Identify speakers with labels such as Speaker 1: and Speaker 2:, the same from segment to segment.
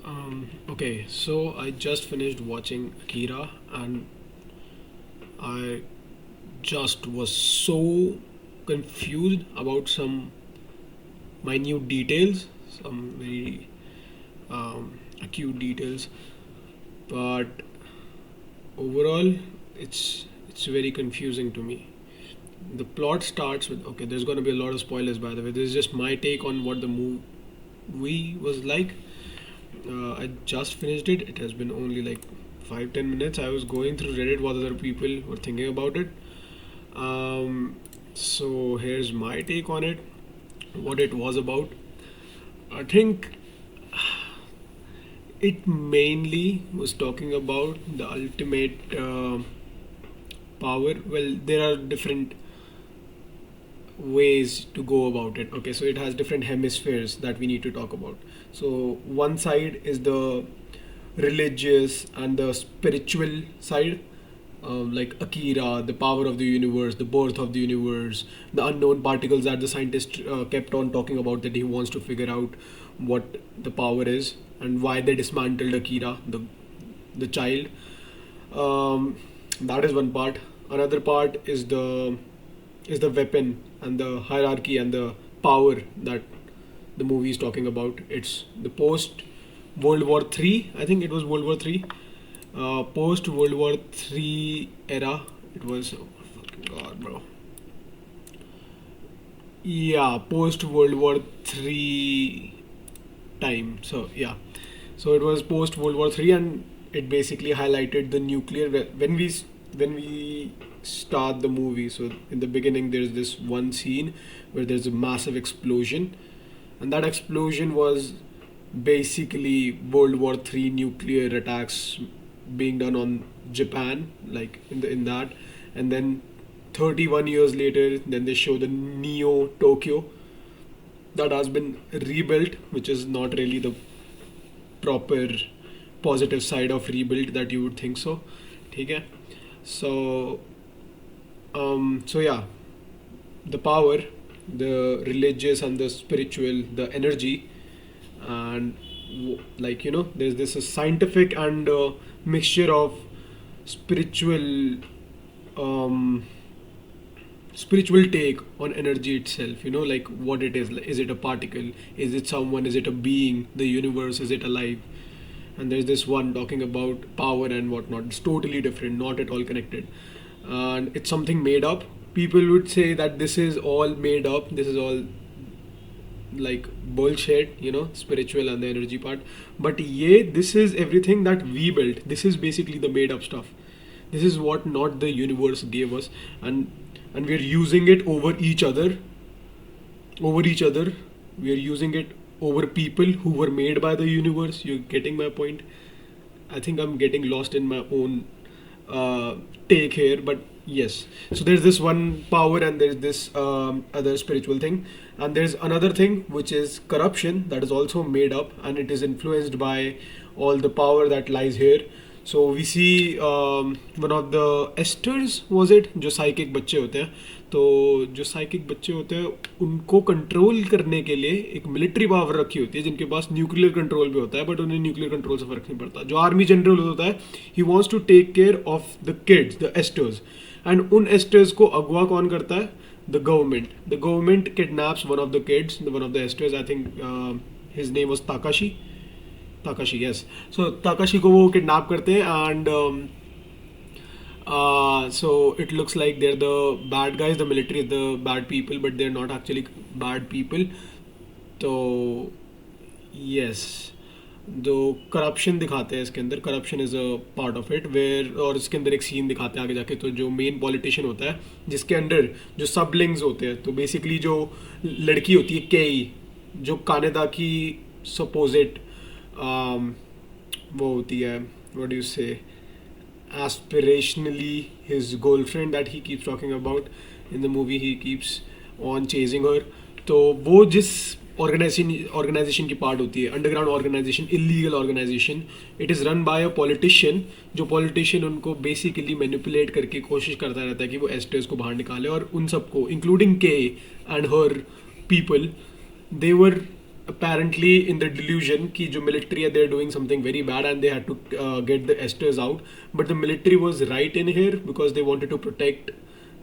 Speaker 1: Okay, so I just finished watching Akira and I just was so confused about some minute details, some very acute details, but overall it's very confusing to me. The plot starts with, okay, there's going to be a lot of spoilers, by the way. This is just my take on what the movie was like. I just finished it. It has been only like 5-10 minutes. I was going through Reddit what other people were thinking about it. So here's my take on it, what it was about. I think it mainly was talking about the ultimate power. Well, there are different ways to go about it. Okay, so it has different hemispheres that we need to talk about. So one side is the religious and the spiritual side, like Akira, the power of the universe, the birth of the universe, the unknown particles that the scientist kept on talking about, that he wants to figure out what the power is and why they dismantled Akira, the child. That is one part. Another part is the weapon and the hierarchy and the power that the movie is talking about. It's the post World War Three. I think it was World War Three. Post World War Three era. It was, oh fucking god, bro. Yeah, post World War Three time. So yeah, so it was post World War Three, and it basically highlighted the nuclear when we start the movie. So in the beginning, there's this one scene where there's a massive explosion, and that explosion was basically World War Three nuclear attacks being done on Japan, like in that, and then 31 years later, then they show the Neo Tokyo that has been rebuilt, which is not really the proper positive side of rebuild that you would think so. Okay, so so yeah, the power, the religious and the spiritual, the energy, and like there's this scientific and mixture of spiritual um, spiritual take on energy itself, like what it is it a particle, is it someone, is it a being, the universe, is it alive? And there's this one talking about power and whatnot. It's totally different, not at all connected, and it's something made up. People would say that this is all made up, this is all like bullshit, spiritual and the energy part. But yeah, this is everything that we built. This is basically the made up stuff. This is what not the universe gave us, and we're using it over each other. We're using it over people who were made by the universe. You're getting my point? I think I'm getting lost in my own take here, but yes. So there's this one power, and there's this other spiritual thing, and there's another thing which is corruption, that is also made up, and it is influenced by all the power that lies here. So we see one of the Esters, was it, जो psychic बच्चे होते हैं, तो जो psychic बच्चे होते हैं उनको कंट्रोल करने के लिए एक मिलिट्री पावर रखी होती है, जिनके पास न्यूक्लियर कंट्रोल भी होता है, बट उन्हें न्यूक्लियर कंट्रोल से फर्क नहीं पड़ता. जो आर्मी जनरल होता है, he wants to take care of the kids, the esters, and उन एस्टर्स को अगवा कौन करता है? The government. The government kidnaps one of the kids, one of the esters. I think his name was Takashi, yes. So Takashi को वो kidnap करते हैं, and so it looks like they're the bad guys, the military is the bad people, but they're not actually bad people. तो yes, जो corruption दिखाते हैं इसके अंदर, corruption is a part of it, where, और इसके अंदर एक सीन दिखाते हैं आगे जाके. तो जो मेन पॉलिटिशियन होता है, जिसके अंडर जो सबलिंग्स होते हैं, तो बेसिकली जो लड़की होती है केई, जो कानेदा की सपोजिट वो होती है, व्हाट डू यू से, aspirationally his girlfriend that he keeps talking about in the movie, he keeps on chasing her. तो वो जिस ऑर्गेनाइजेशन की पार्ट होती है, underground organisation, illegal organisation, it is run by a politician. जो politician उनको basically manipulate करके कोशिश करता रहता है कि वो एस्टर्स को बाहर निकाले, और उन सबको इंक्लूडिंग के and her people, they were apparently in the delusion कि जो military they're doing something very bad and they had to get the esters out, but the military was right in here because they wanted to protect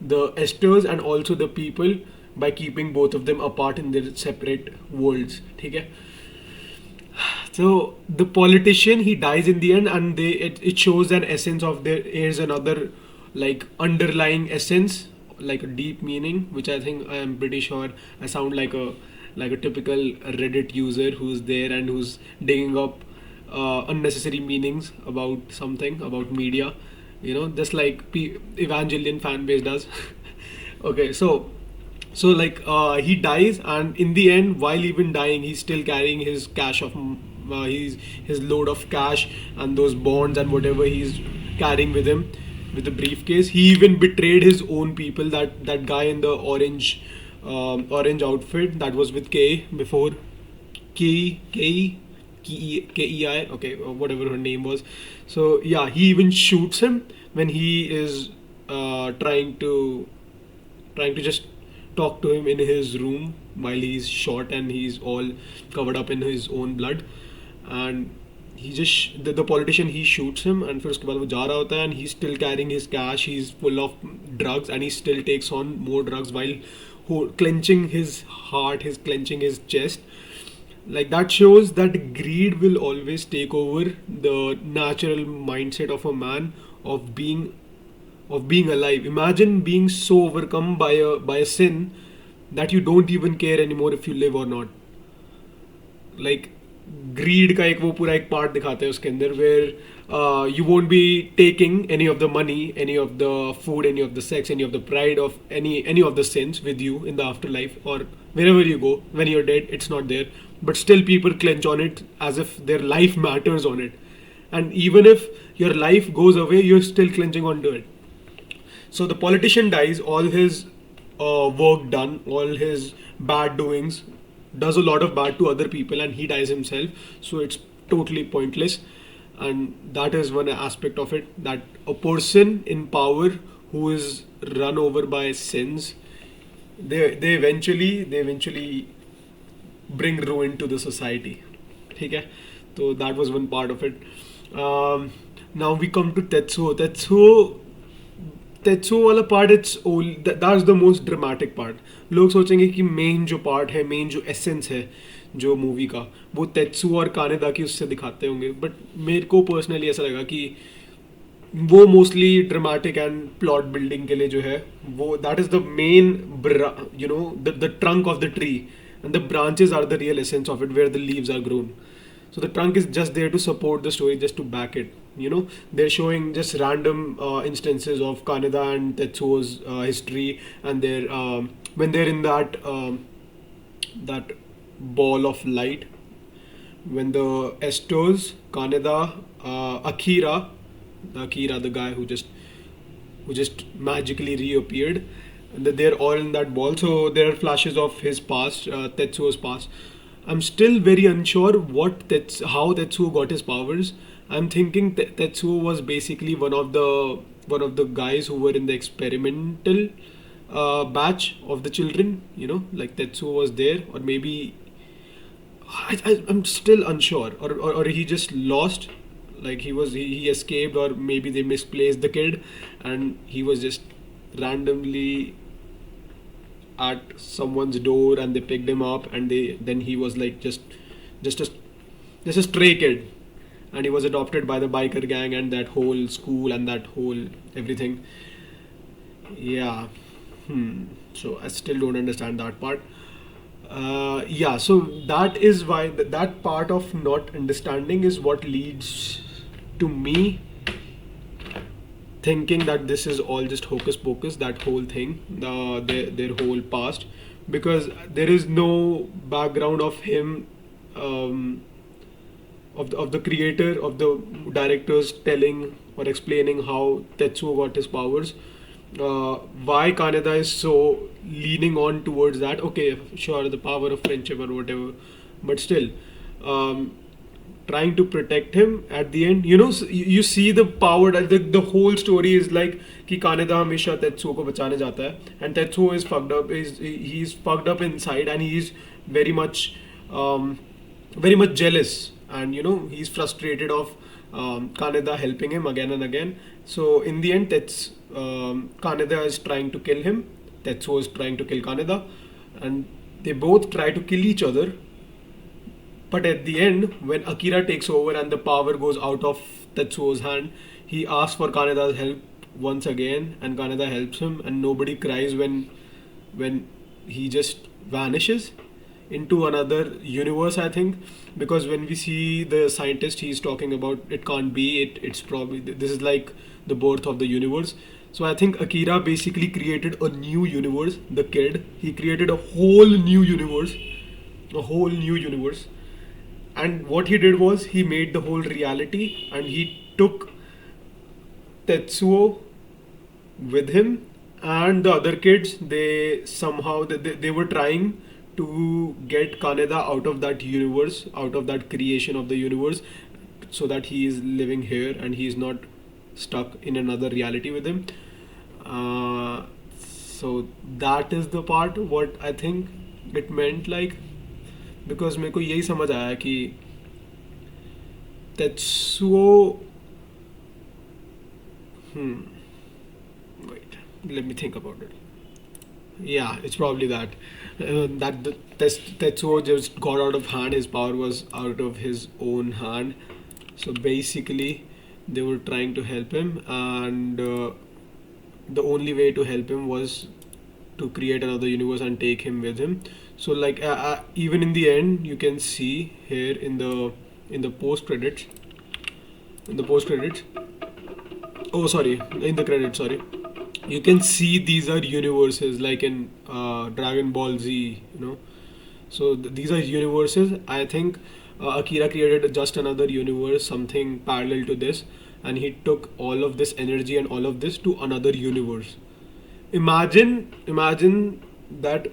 Speaker 1: the esters and also the people by keeping both of them apart in their separate worlds. ठीक है. So the politician he dies in the end, and it shows an essence of there. Here's another like underlying essence, like a deep meaning, which I think I am pretty sure I sound like a typical Reddit user who's there and who's digging up unnecessary meanings about something about media, just like Evangelion fan base does. Okay, so like he dies, and in the end, while even dying, he's still carrying his cash of his load of cash and those bonds and whatever he's carrying with him with the briefcase. He even betrayed his own people. That guy in the orange outfit that was with K before, Kei, okay, or whatever her name was. So yeah, he even shoots him when he is trying to just talk to him in his room while he's shot and he's all covered up in his own blood. And he just the politician he shoots him, and फिर उसके बाद वो जा रहा होता है and he's still carrying his cash, he's full of drugs, and he still takes on more drugs while clenching his heart, his clenching his chest. Like that shows that greed will always take over the natural mindset of a man of being alive. Imagine being so overcome by a sin that you don't even care anymore if you live or not. Like greed का एक वो पूरा एक part दिखाते हैं उसके अंदर where you won't be taking any of the money, any of the food, any of the sex, any of the pride of any of the sins with you in the afterlife or wherever you go. When you're dead, it's not there, but still people clench on it as if their life matters on it. And even if your life goes away, you're still clenching onto it. So the politician dies, all his work done, all his bad doings, does a lot of bad to other people, and he dies himself. So it's totally pointless. And that is one aspect of it, that a person in power who is run over by sins, they eventually bring ruin to the society. Okay? So that was one part of it. Now we come to Tetsuo वाला part, that's the most dramatic part. लोग सोचेंगे कि main जो part है, main जो essence है जो movie का, वो तेत्सुओ और कानेदा की उससे दिखाते होंगे, बट मेरे को पर्सनली ऐसा लगा कि वो mostly dramatic and plot building के लिए जो है वो that is the main the trunk of the tree, and the branches are the real essence of it where the leaves are grown. So the trunk is just there to support the story, just to back it. They're showing just random instances of Kaneda and Tetsuo's history, and when they're in that ball of light, when the Estos, Kaneda, Akira, the guy who just magically reappeared, and they're all in that ball. So there are flashes of his past, Tetsuo's past. I'm still very unsure how Tetsuo got his powers. I'm thinking Tetsuo was basically one of the guys who were in the experimental batch of the children. Like Tetsuo was there, or maybe I'm still unsure, or he just lost. Like he escaped, or maybe they misplaced the kid, and he was just randomly at someone's door and they picked him up, and then he was like just a stray kid, and he was adopted by the biker gang and that whole school and that whole everything. Yeah. So I still don't understand that part. Yeah, so that is why that part of not understanding is what leads to me thinking that this is all just hocus pocus, that whole thing, their whole past, because there is no background of him, of the creator, of the directors telling or explaining how Tetsuo got his powers. Why Kaneda is so leaning on towards that? Okay, sure, the power of friendship or whatever, but still, trying to protect him at the end. You see the power that the whole story is like कि Kaneda हमेशा Tetsuo को बचाने जाता है, and Tetsuo is fucked up. He's fucked up inside, and he's very much um, very much jealous, and he's frustrated of Kaneda helping him again and again. So in the end, Kaneda is trying to kill him. Tetsuo is trying to kill Kaneda, and they both try to kill each other. But at the end, when Akira takes over and the power goes out of Tetsuo's hand, he asks for Kaneda's help once again, and Kaneda helps him, and nobody cries when he just vanishes into another universe, I think. Because when we see the scientist, he's talking about it can't be, it's probably, this is like the birth of the universe. So I think Akira basically created a new universe. The kid, he created a whole new universe. And what he did was he made the whole reality, and he took Tetsuo with him, and the other kids, they somehow they were trying to get Kaneda out of that universe, out of that creation of the universe, so that he is living here and he is not stuck in another reality with him. So that is the part what I think it meant, like, because मेरे को यही समझ आया कि Tetsuo, wait, let me think about it. Yeah, it's probably that the Tetsuo just got out of hand. His power was out of his own hand. So basically, they were trying to help him, and the only way to help him was to create another universe and take him with him. So like even in the end, you can see here in the post credits. Oh, sorry, in the credits. Sorry, you can see these are universes like in Dragon Ball Z. So these are universes. I think Akira created just another universe, something parallel to this, and he took all of this energy and all of this to another universe. Imagine that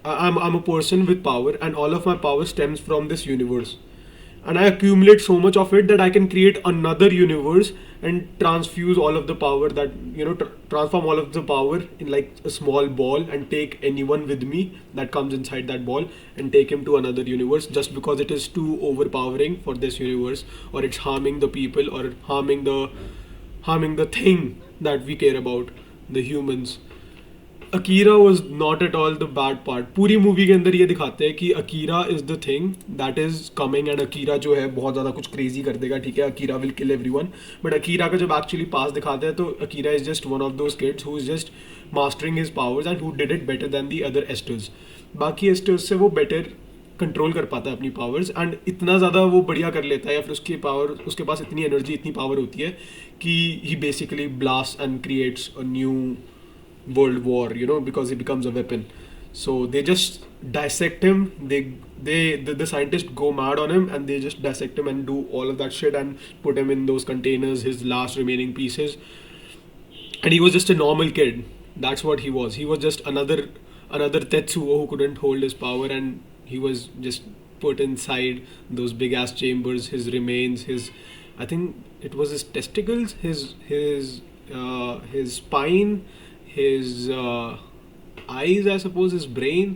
Speaker 1: I'm a person with power, and all of my power stems from this universe, and I accumulate so much of it that I can create another universe and transfuse all of the power that transform all of the power in like a small ball, and take anyone with me that comes inside that ball and take him to another universe, just because it is too overpowering for this universe, or it's harming the people, or harming the thing that we care about, the humans. Akira was not at all the bad part. पूरी movie के अंदर ये दिखाते हैं कि Akira is the thing that is coming, and Akira जो है बहुत ज़्यादा कुछ crazy कर देगा, ठीक है, Akira will kill everyone. But Akira का जब actually pass दिखाते हैं तो Akira is just one of those kids who is just mastering his powers and who did it better than the other Esters. बाकी Esters से वो better control कर पाता है अपनी पावर्स, एंड इतना ज़्यादा वो बढ़िया कर लेता है, या फिर उसके पास इतनी एनर्जी, इतनी पावर होती है कि he basically blast and creates a new world war, because he becomes a weapon. So they just dissect him. The scientists go mad on him, and they just dissect him and do all of that shit and put him in those containers, his last remaining pieces. And he was just a normal kid. That's what he was. He was just another Tetsuo who couldn't hold his power, and he was just put inside those big ass chambers. His remains, I think it was his testicles, his spine, his eyes, I suppose, his brain,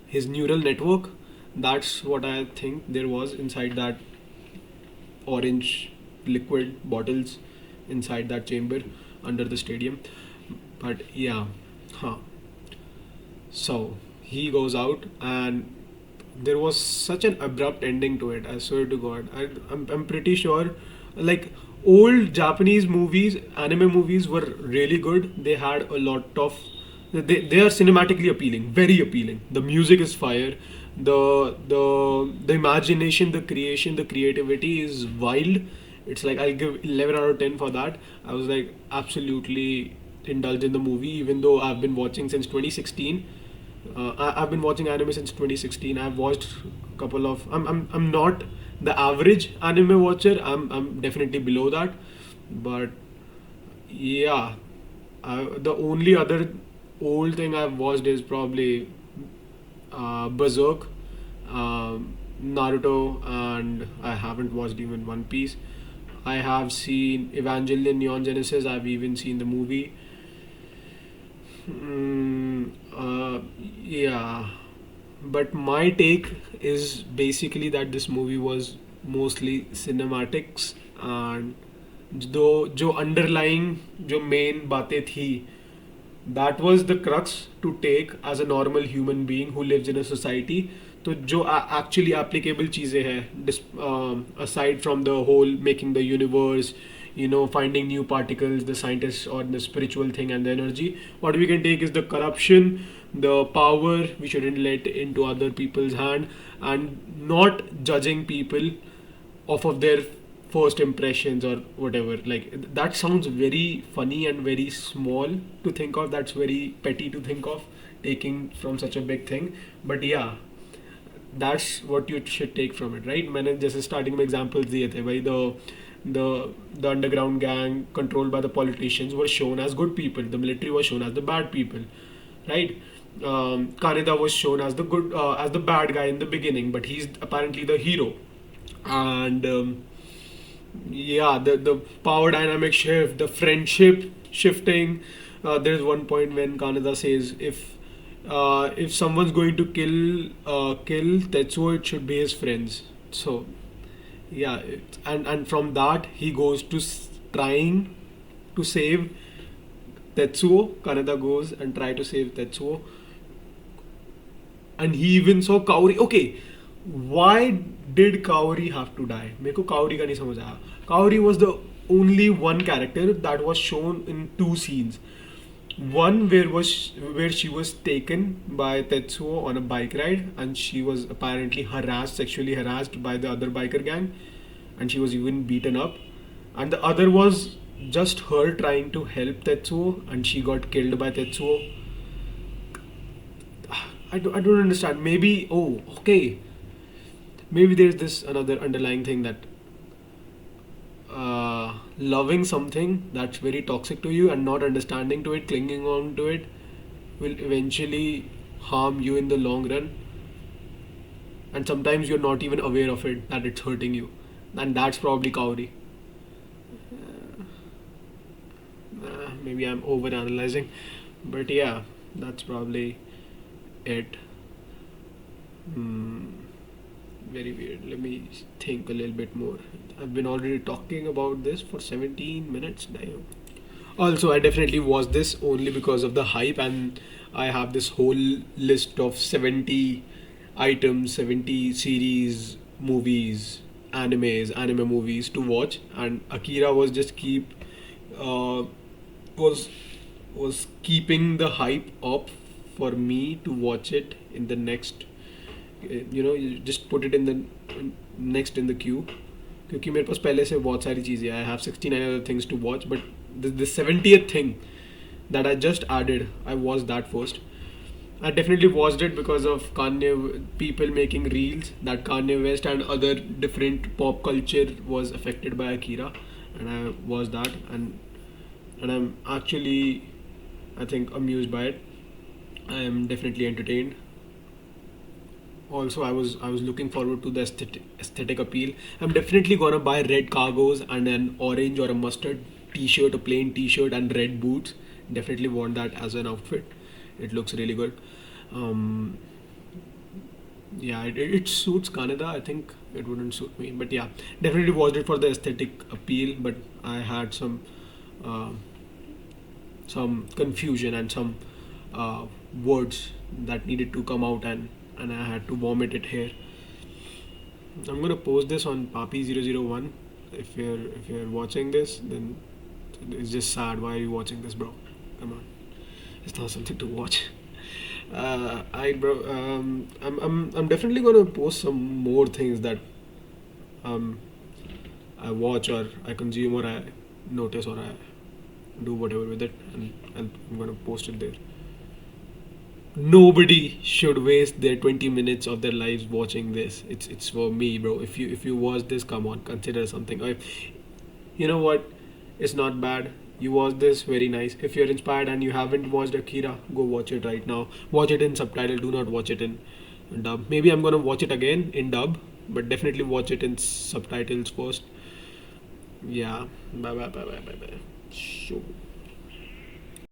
Speaker 1: his neural network. That's what I think there was inside that orange liquid bottles inside that chamber under the stadium. But yeah, so he goes out, and there was such an abrupt ending to it. I swear to God, I'm pretty sure, like, old Japanese movies, anime movies were really good. They had a lot of, they are cinematically appealing, very appealing. The music is fire. The imagination, the creation, the creativity is wild. It's like I'll give 11 out of 10 for that. I was like absolutely indulged in the movie, even though I've been watching since 2016. I've been watching anime since 2016. I've watched a couple of. I'm not the average anime watcher. I'm definitely below that, but yeah, the only other old thing I've watched is probably Berserk, Naruto, and I haven't watched even One Piece. I have seen Evangelion Neon Genesis. I've even seen the movie. 嗯 yeah, but my take is basically that this movie was mostly cinematics, and जो underlying जो main बातें थी, that was the crux to take as a normal human being who lives in a society. तो जो actually applicable चीज़ें हैं, aside from the whole making the universe, finding new particles, the scientists or the spiritual thing and the energy, what we can take is the corruption, the power we shouldn't let into other people's hand, and not judging people off of their first impressions or whatever. Like, that sounds very funny and very small to think of. That's very petty to think of, taking from such a big thing. But yeah, that's what you should take from it, right? मैंने जैसे starting में examples दिए थे भाई, the underground gang controlled by the politicians were shown as good people, the military was shown as the bad people, right? Kaneda was shown as the good as the bad guy in the beginning, but he's apparently the hero. And yeah, the power dynamic shift, the friendship shifting. There's one point when Kaneda says, if someone's going to kill Tetsuo, it should be his friends. So yeah, and from that he goes to trying to save Tetsuo. Kaneda goes and try to save Tetsuo, and he even saw Kaori. Okay, why did Kaori have to die? मेरे को Kaori का नहीं समझ आया. Kaori was the only one character that was shown in two scenes. One where she was taken by Tetsuo on a bike ride, and she was apparently sexually harassed by the other biker gang, and she was even beaten up. And the other was just her trying to help Tetsuo, and she got killed by Tetsuo. I don't understand. Maybe, oh, okay. Maybe there's this another underlying thing that loving something that's very toxic to you and not understanding to it, clinging on to it, will eventually harm you in the long run. And sometimes you're not even aware of it, that it's hurting you. And that's probably Kaori. Maybe I'm over analyzing, but yeah, that's probably it. Very weird. Let me think a little bit more. I've been already talking about this for 17 minutes now. Also, I definitely watched this only because of the hype, and I have this whole list of 70 items, 70 series, movies, anime movies to watch, and Akira was just uh, was was keeping the hype up for me to watch it in the next. You just put it in the next in the queue, क्योंकि मेरे पास पहले से बहुत सारी चीज़ें. I have 69 other things to watch, but the 70th thing that I just added, I watched that first. I definitely watched it because of Kanye, people making reels that Kanye West and other different pop culture was affected by Akira, and I watched that, and I'm actually, I think, amused by it. I am definitely entertained. Also, I was looking forward to the aesthetic appeal. I'm definitely gonna buy red cargos and an orange or a mustard t-shirt, a plain t-shirt and red boots. Definitely want that as an outfit. It looks really good. um, yeah, it suits Canada. I think it wouldn't suit me, but yeah, definitely watched it for the aesthetic appeal. But I had uh, some confusion and some words that needed to come out, and I had to vomit it here. I'm gonna post this on Papi001. If you're watching this, then it's just sad. Why are you watching this, bro? Come on, it's not something to watch. I bro, I'm definitely gonna post some more things that um I watch or I consume or I notice or I do whatever with it, and I'm gonna post it there. Nobody should waste their 20 minutes of their lives watching this. It's for me, bro. If you watch this, come on, consider something. You know what? It's not bad. You watch this, very nice. If you're inspired and you haven't watched Akira, go watch it right now. Watch it in subtitle. Do not watch it in dub. Maybe I'm gonna watch it again in dub, but definitely watch it in subtitles first. Yeah. Bye bye bye bye bye bye. Sure.